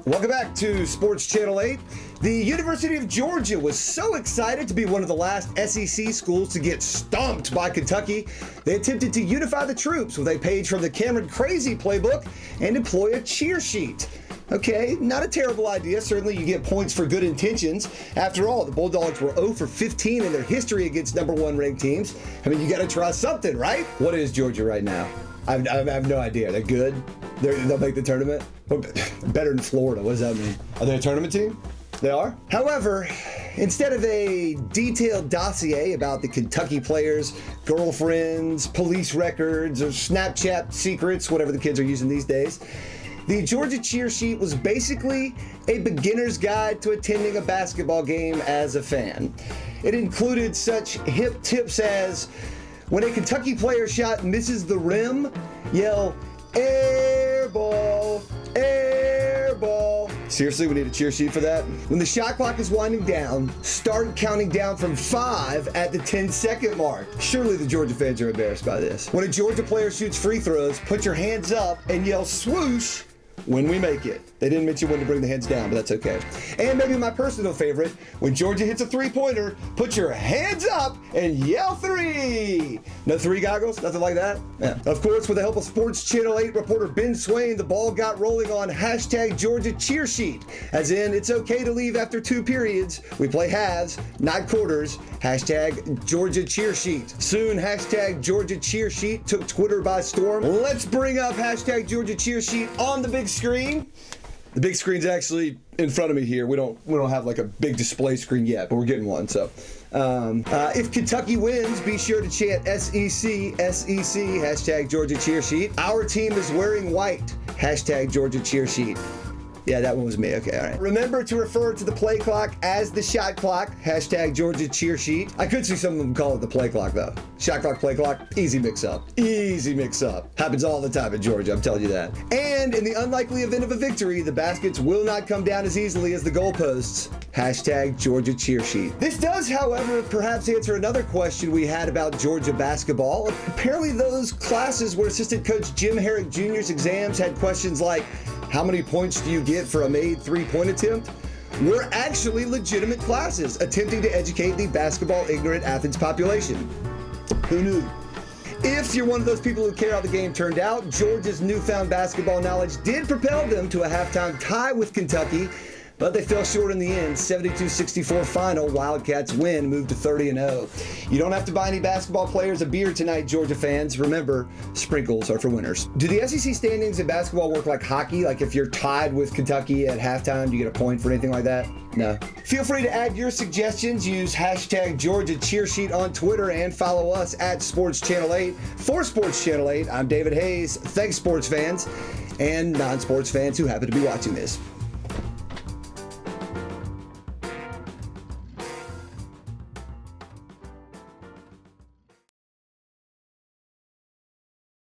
Welcome back to Sports Channel 8. The University of Georgia was so excited to be one of the last SEC schools to get stomped by Kentucky, they attempted to unify the troops with a page from the Cameron Crazy playbook and employ a cheer sheet. Okay, not a terrible idea. Certainly you get points for good intentions. After all, the Bulldogs were 0 for 15 in their history against #1 ranked teams. I mean, you got to try something, right? What is Georgia right now? I have no idea. They're good? They'll make the tournament? Better than Florida. What does that mean? Are they a tournament team? They are? However, instead of a detailed dossier about the Kentucky players' girlfriends, police records, or Snapchat secrets, whatever the kids are using these days, the Georgia cheer sheet was basically a beginner's guide to attending a basketball game as a fan. It included such hip tips as, when a Kentucky player shot misses the rim, yell, "Air ball, air ball." Seriously, we need a cheer sheet for that? When the shot clock is winding down, start counting down from 5 at the 10-second mark. Surely the Georgia fans are embarrassed by this. When a Georgia player shoots free throws, put your hands up and yell swoosh when we make it. They didn't mention when to bring the hands down, but that's okay. And maybe my personal favorite, when Georgia hits a three-pointer, put your hands up and yell three. No three goggles? Nothing like that? Yeah. Of course, with the help of Sports Channel 8 reporter Ben Swain, the ball got rolling on hashtag Georgia cheer sheet. As in, it's okay to leave after 2 periods. We play halves, not quarters. Hashtag Georgia cheer sheet. Soon, hashtag Georgia cheer sheet took Twitter by storm. Let's bring up hashtag Georgia cheer sheet on the big screen. The big screen's actually in front of me here. We don't have like a big display screen yet, but we're getting one. So, if Kentucky wins, be sure to chant SEC, SEC, hashtag Georgia cheer sheet. Our team is wearing white, hashtag Georgia cheer sheet. Yeah, that one was me. Okay, all right. Remember to refer to the play clock as the shot clock, hashtag Georgia cheer sheet. I could see some of them call it the play clock though. Shot clock, play clock, easy mix up. Easy mix up. Happens all the time in Georgia, I'm telling you that. And in the unlikely event of a victory, the baskets will not come down as easily as the goalposts. Hashtag Georgia cheer sheet. This does, however, perhaps answer another question we had about Georgia basketball. Apparently those classes where assistant coach Jim Herrick Jr.'s exams had questions like, how many points do you get for a made three-point attempt? Were actually legitimate classes attempting to educate the basketball ignorant Athens population. Who knew? If you're one of those people who care how the game turned out, Georgia's newfound basketball knowledge did propel them to a halftime tie with Kentucky, but they fell short in the end. 72-64 final. Wildcats win, move to 30-0. You don't have to buy any basketball players a beer tonight, Georgia fans. Remember, sprinkles are for winners. Do the SEC standings in basketball work like hockey? Like if you're tied with Kentucky at halftime, do you get a point for anything like that? No. Feel free to add your suggestions. Use hashtag Georgia cheer sheet on Twitter and follow us at Sports Channel 8. For Sports Channel 8, I'm David Hayes. Thanks, sports fans and non-sports fans who happen to be watching this.